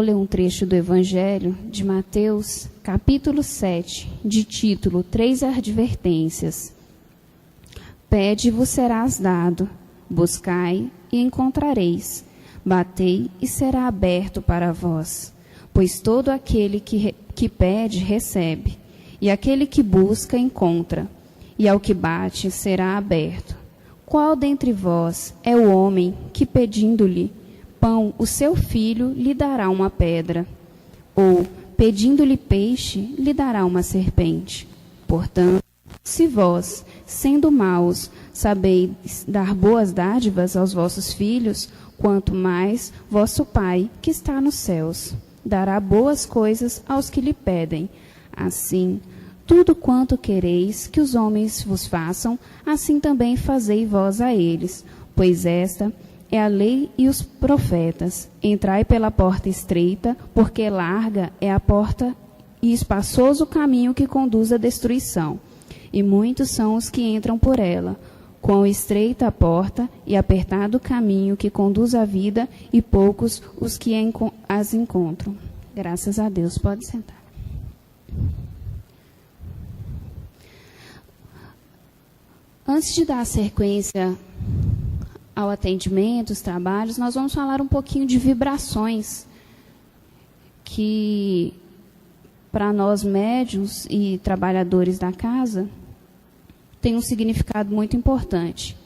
vou ler um trecho do Evangelho de Mateus, capítulo 7, de título 3 Advertências. Pede e vos serás dado, buscai e encontrareis, batei e será aberto para vós. Pois todo aquele que pede, recebe, e aquele que busca, encontra, e ao que bate, será aberto. Qual dentre vós é o homem que, pedindo-lhe pão, o seu filho lhe dará uma pedra? Ou, pedindo-lhe peixe, lhe dará uma serpente? Portanto, se vós, sendo maus, sabeis dar boas dádivas aos vossos filhos, quanto mais vosso Pai, que está nos céus, dará boas coisas aos que lhe pedem. Assim, tudo quanto quereis que os homens vos façam, assim também fazei vós a eles. Pois esta é a lei e os profetas. Entrai pela porta estreita, porque larga é a porta e espaçoso o caminho que conduz à destruição. E muitos são os que entram por ela. Quão estreita a porta e apertado o caminho que conduz à vida, e poucos os que as encontram. Graças a Deus. Pode sentar. Antes de dar sequência ao atendimento, os trabalhos, nós vamos falar um pouquinho de vibrações que, para nós médiuns e trabalhadores da casa, tem um significado muito importante.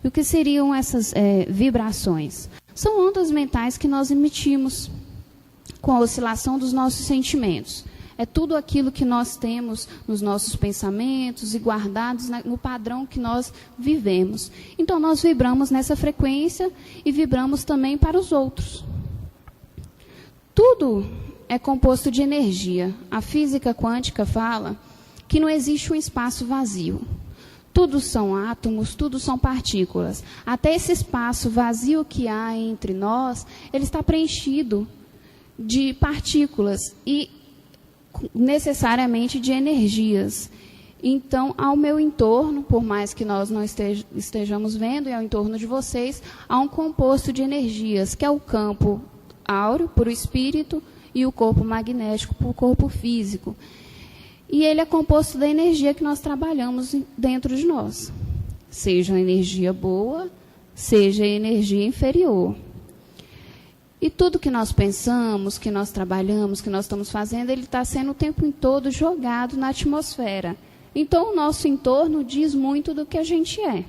E o que seriam essas vibrações? São ondas mentais que nós emitimos com a oscilação dos nossos sentimentos. É tudo aquilo que nós temos nos nossos pensamentos e guardados no padrão que nós vivemos. Então, nós vibramos nessa frequência e vibramos também para os outros. Tudo é composto de energia. A física quântica fala que não existe um espaço vazio. Tudo são átomos, tudo são partículas. Até esse espaço vazio que há entre nós, ele está preenchido de partículas e necessariamente de energias. Então, ao meu entorno, por mais que nós não estejamos vendo, e ao entorno de vocês, há um composto de energias, que é o campo áureo, para o espírito, e o corpo magnético, para o corpo físico. E ele é composto da energia que nós trabalhamos dentro de nós. Seja energia boa, seja energia inferior. E tudo que nós pensamos, que nós trabalhamos, que nós estamos fazendo, ele está sendo o tempo todo jogado na atmosfera. Então, o nosso entorno diz muito do que a gente é.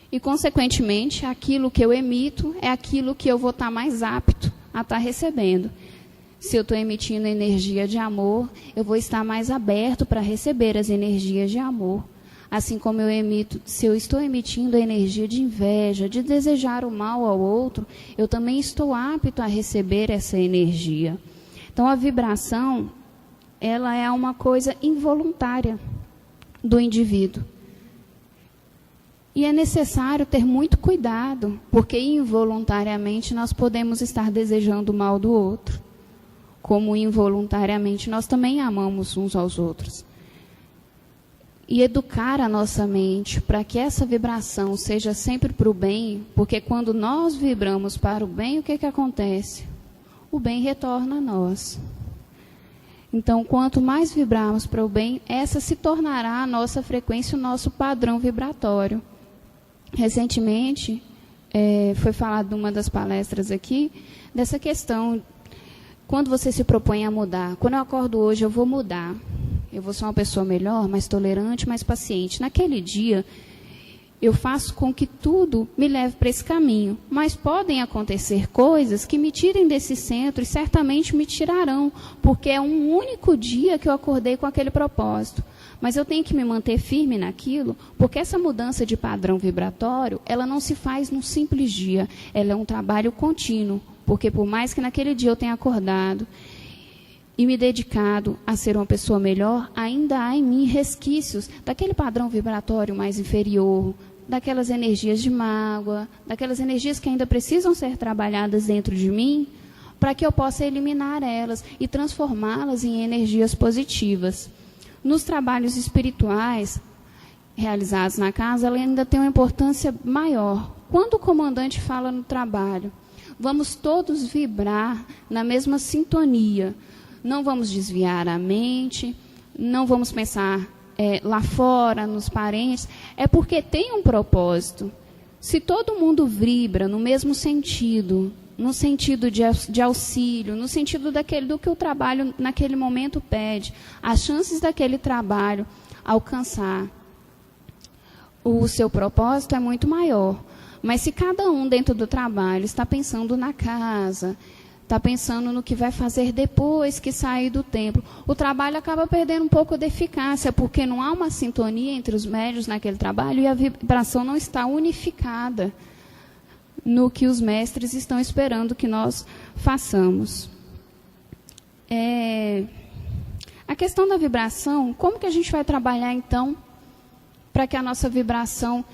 E, consequentemente, aquilo que eu emito é aquilo que eu vou estar mais apto a estar recebendo. Se eu estou emitindo energia de amor, eu vou estar mais aberto para receber as energias de amor. Assim como se eu estou emitindo a energia de inveja, de desejar o mal ao outro, eu também estou apto a receber essa energia. Então, a vibração, ela é uma coisa involuntária do indivíduo. E é necessário ter muito cuidado, porque involuntariamente nós podemos estar desejando o mal do outro. Como involuntariamente nós também amamos uns aos outros. E educar a nossa mente para que essa vibração seja sempre para o bem, porque quando nós vibramos para o bem, o que acontece? O bem retorna a nós. Então, quanto mais vibrarmos para o bem, essa se tornará a nossa frequência, o nosso padrão vibratório. Recentemente, foi falado numa das palestras aqui, dessa questão, quando você se propõe a mudar. Quando eu acordo hoje, eu vou mudar. Eu vou ser uma pessoa melhor, mais tolerante, mais paciente. Naquele dia, eu faço com que tudo me leve para esse caminho. Mas podem acontecer coisas que me tirem desse centro e certamente me tirarão, porque é um único dia que eu acordei com aquele propósito. Mas eu tenho que me manter firme naquilo, porque essa mudança de padrão vibratório, ela não se faz num simples dia. Ela é um trabalho contínuo, porque por mais que naquele dia eu tenha acordado e me dedicado a ser uma pessoa melhor, ainda há em mim resquícios daquele padrão vibratório mais inferior, daquelas energias de mágoa, daquelas energias que ainda precisam ser trabalhadas dentro de mim, para que eu possa eliminar elas e transformá-las em energias positivas. Nos trabalhos espirituais realizados na casa, ela ainda tem uma importância maior. Quando o comandante fala no trabalho, vamos todos vibrar na mesma sintonia. Não vamos desviar a mente, não vamos pensar lá fora, nos parentes, é porque tem um propósito. Se todo mundo vibra no mesmo sentido, no sentido de auxílio, no sentido do que o trabalho naquele momento pede, as chances daquele trabalho alcançar o seu propósito é muito maior. Mas se cada um dentro do trabalho está pensando na casa, está pensando no que vai fazer depois que sair do templo, o trabalho acaba perdendo um pouco de eficácia, porque não há uma sintonia entre os médiuns naquele trabalho e a vibração não está unificada no que os mestres estão esperando que nós façamos. A questão da vibração, como que a gente vai trabalhar, então, para que a nossa vibração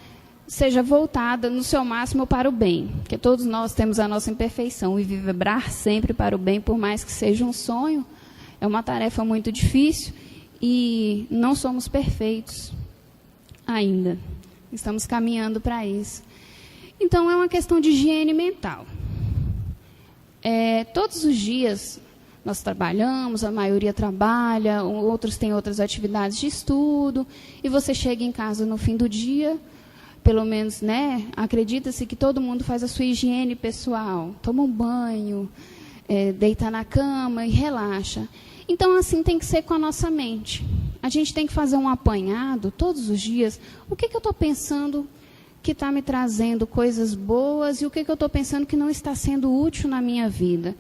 seja voltada no seu máximo para o bem? Porque todos nós temos a nossa imperfeição, e vibrar sempre para o bem, por mais que seja um sonho, é uma tarefa muito difícil, e não somos perfeitos ainda. Estamos caminhando para isso. Então, é uma questão de higiene mental. Todos os dias nós trabalhamos, a maioria trabalha, outros têm outras atividades de estudo, e você chega em casa no fim do dia, pelo menos, né, acredita-se que todo mundo faz a sua higiene pessoal, toma um banho, deita na cama e relaxa. Então, assim tem que ser com a nossa mente. A gente tem que fazer um apanhado todos os dias. O que eu estou pensando que está me trazendo coisas boas e o que eu estou pensando que não está sendo útil na minha vida?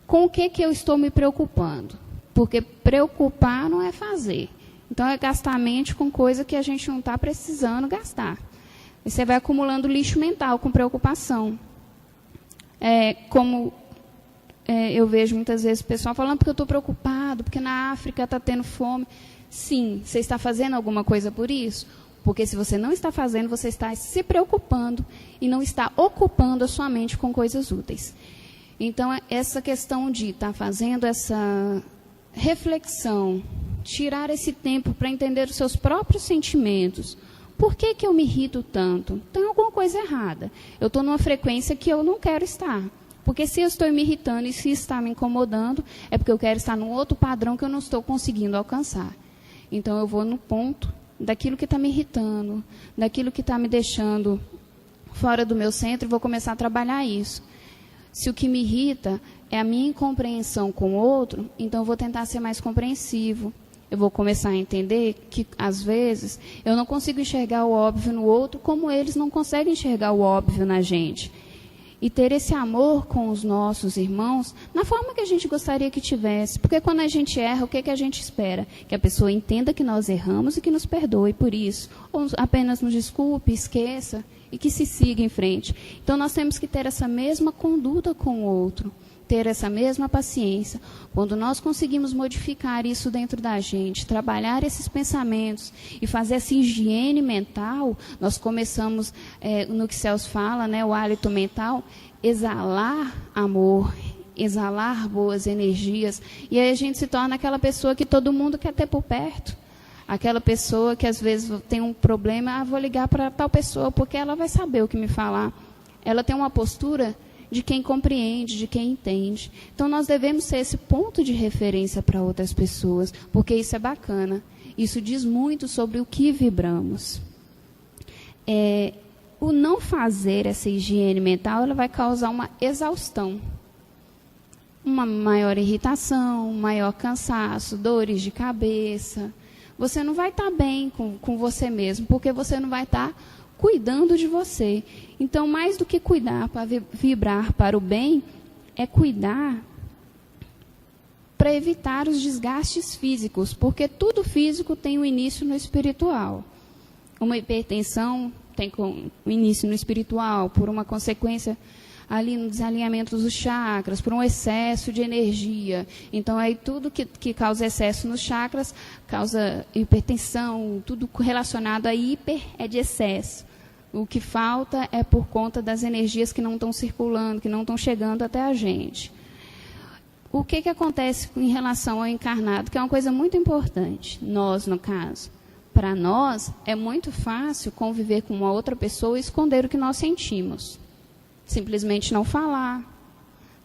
Com o que eu estou me preocupando? Porque preocupar não é fazer. Então, é gastar a mente com coisa que a gente não está precisando gastar. E você vai acumulando lixo mental com preocupação. Eu vejo muitas vezes o pessoal falando porque eu estou preocupado, porque na África está tendo fome. Sim, você está fazendo alguma coisa por isso? Porque se você não está fazendo, você está se preocupando e não está ocupando a sua mente com coisas úteis. Então, essa questão de estar fazendo essa reflexão, tirar esse tempo para entender os seus próprios sentimentos. Por que eu me irrito tanto? Tem alguma coisa errada. Eu estou numa frequência que eu não quero estar. Porque se eu estou me irritando e se está me incomodando, é porque eu quero estar num outro padrão que eu não estou conseguindo alcançar. Então, eu vou no ponto daquilo que está me irritando, daquilo que está me deixando fora do meu centro, e vou começar a trabalhar isso. Se o que me irrita é a minha incompreensão com o outro, então eu vou tentar ser mais compreensivo. Eu vou começar a entender que, às vezes, eu não consigo enxergar o óbvio no outro como eles não conseguem enxergar o óbvio na gente. E ter esse amor com os nossos irmãos na forma que a gente gostaria que tivesse. Porque quando a gente erra, o que a gente espera? Que a pessoa entenda que nós erramos e que nos perdoe por isso. Ou apenas nos desculpe, esqueça e que se siga em frente. Então, nós temos que ter essa mesma conduta com o outro. Ter essa mesma paciência. Quando nós conseguimos modificar isso dentro da gente, trabalhar esses pensamentos e fazer essa higiene mental, nós começamos, no que Celso fala, né, o hálito mental, exalar amor, exalar boas energias, e aí a gente se torna aquela pessoa que todo mundo quer ter por perto. Aquela pessoa que às vezes tem um problema, vou ligar para tal pessoa, porque ela vai saber o que me falar. Ela tem uma postura de quem compreende, de quem entende. Então, nós devemos ser esse ponto de referência para outras pessoas, porque isso é bacana. Isso diz muito sobre o que vibramos. O não fazer essa higiene mental, ela vai causar uma exaustão, uma maior irritação, um maior cansaço, dores de cabeça. Você não vai estar bem com você mesmo, porque você não vai estar cuidando de você. Então, mais do que cuidar para vibrar para o bem, é cuidar para evitar os desgastes físicos, porque tudo físico tem um início no espiritual. Uma hipertensão tem um início no espiritual, por uma consequência ali no desalinhamento dos chakras, por um excesso de energia. Então, aí tudo que causa excesso nos chakras causa hipertensão, tudo relacionado a hiper é de excesso. O que falta é por conta das energias que não estão circulando, que não estão chegando até a gente. O que acontece em relação ao encarnado, que é uma coisa muito importante, nós, no caso. Para nós, é muito fácil conviver com uma outra pessoa e esconder o que nós sentimos. simplesmente não falar,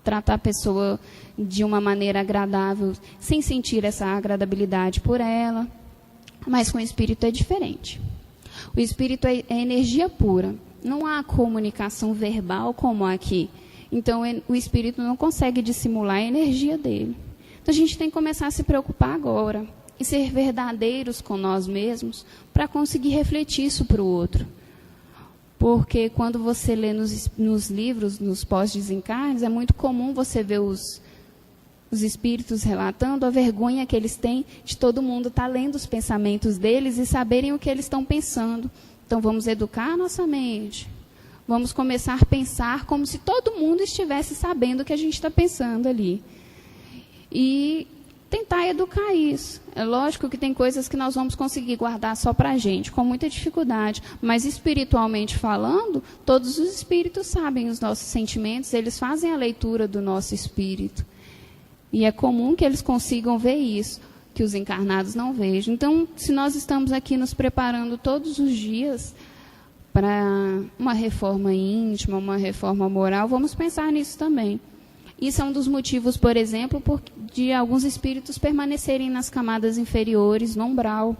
tratar a pessoa de uma maneira agradável, sem sentir essa agradabilidade por ela. Mas com o espírito é diferente. O espírito é energia pura. Não há comunicação verbal como aqui. Então, o espírito não consegue dissimular a energia dele. Então, a gente tem que começar a se preocupar agora e ser verdadeiros com nós mesmos para conseguir refletir isso para o outro. Porque quando você lê nos livros, nos pós-desencarnes, é muito comum você ver os espíritos relatando a vergonha que eles têm de todo mundo estar lendo os pensamentos deles e saberem o que eles estão pensando. Então, vamos educar a nossa mente. Vamos começar a pensar como se todo mundo estivesse sabendo o que a gente está pensando ali. E tentar educar isso. É lógico que tem coisas que nós vamos conseguir guardar só para a gente, com muita dificuldade. Mas, espiritualmente falando, todos os espíritos sabem os nossos sentimentos, eles fazem a leitura do nosso espírito. E é comum que eles consigam ver isso, que os encarnados não vejam. Então, se nós estamos aqui nos preparando todos os dias para uma reforma íntima, uma reforma moral, vamos pensar nisso também. Isso é um dos motivos, por exemplo, de alguns espíritos permanecerem nas camadas inferiores, no umbral.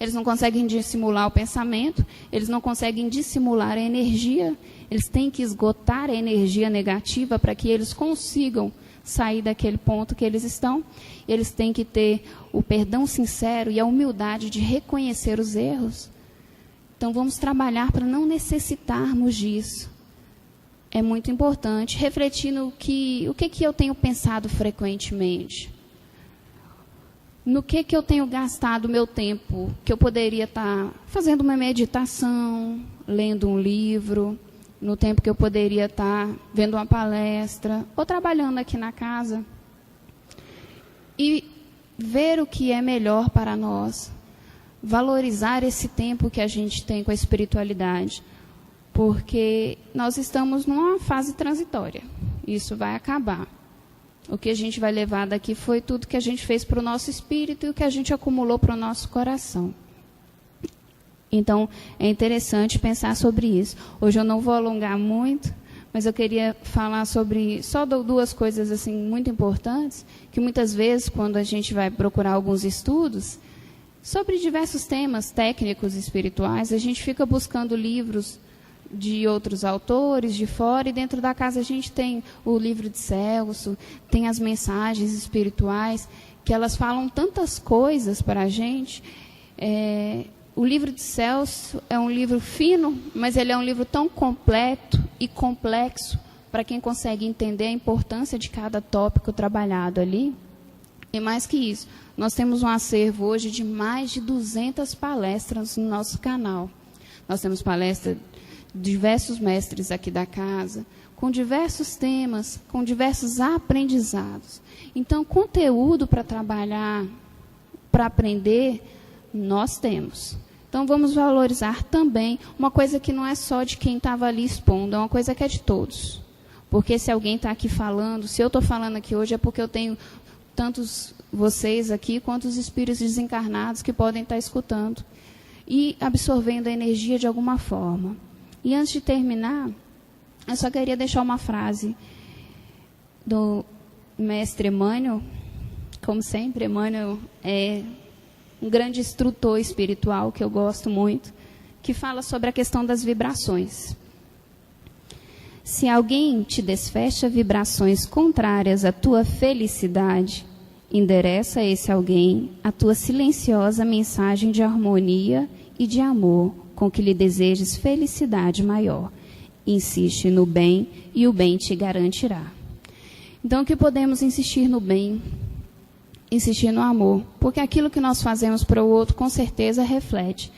Eles não conseguem dissimular o pensamento, eles não conseguem dissimular a energia, eles têm que esgotar a energia negativa para que eles consigam sair daquele ponto que eles estão. Eles têm que ter o perdão sincero e a humildade de reconhecer os erros. Então, vamos trabalhar para não necessitarmos disso. É muito importante refletir no que eu tenho pensado frequentemente. No que eu tenho gastado o meu tempo, que eu poderia estar fazendo uma meditação, lendo um livro, no tempo que eu poderia estar vendo uma palestra, ou trabalhando aqui na casa. E ver o que é melhor para nós. Valorizar esse tempo que a gente tem com a espiritualidade. Porque nós estamos numa fase transitória. Isso vai acabar. O que a gente vai levar daqui foi tudo que a gente fez para o nosso espírito e o que a gente acumulou para o nosso coração. Então, é interessante pensar sobre isso. Hoje eu não vou alongar muito, mas eu queria falar sobre só duas coisas assim muito importantes, que muitas vezes, quando a gente vai procurar alguns estudos, sobre diversos temas técnicos e espirituais, a gente fica buscando livros de outros autores, de fora, e dentro da casa a gente tem o livro de Celso, tem as mensagens espirituais, que elas falam tantas coisas para a gente. O livro de Celso é um livro fino, mas ele é um livro tão completo e complexo para quem consegue entender a importância de cada tópico trabalhado ali. E mais que isso, nós temos um acervo hoje de mais de 200 palestras no nosso canal. Nós temos palestras de diversos mestres aqui da casa, com diversos temas, com diversos aprendizados. Então, conteúdo para trabalhar, para aprender, nós temos. Então, vamos valorizar também uma coisa que não é só de quem estava ali expondo, é uma coisa que é de todos. Porque se alguém está aqui falando, se eu estou falando aqui hoje, é porque eu tenho tantos vocês aqui, quanto os espíritos desencarnados que podem estar escutando e absorvendo a energia de alguma forma. E antes de terminar, eu só queria deixar uma frase do mestre Emmanuel. Como sempre, Emmanuel é um grande instrutor espiritual que eu gosto muito, que fala sobre a questão das vibrações. Se alguém te desfecha vibrações contrárias à tua felicidade, endereça a esse alguém a tua silenciosa mensagem de harmonia e de amor, com que lhe desejes felicidade maior. Insiste no bem e o bem te garantirá. Então, que podemos insistir no bem, insistir no amor, porque aquilo que nós fazemos para o outro, com certeza, reflete.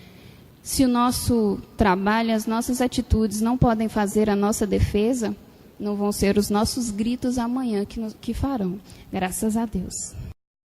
Se o nosso trabalho, as nossas atitudes não podem fazer a nossa defesa, não vão ser os nossos gritos amanhã que farão. Graças a Deus.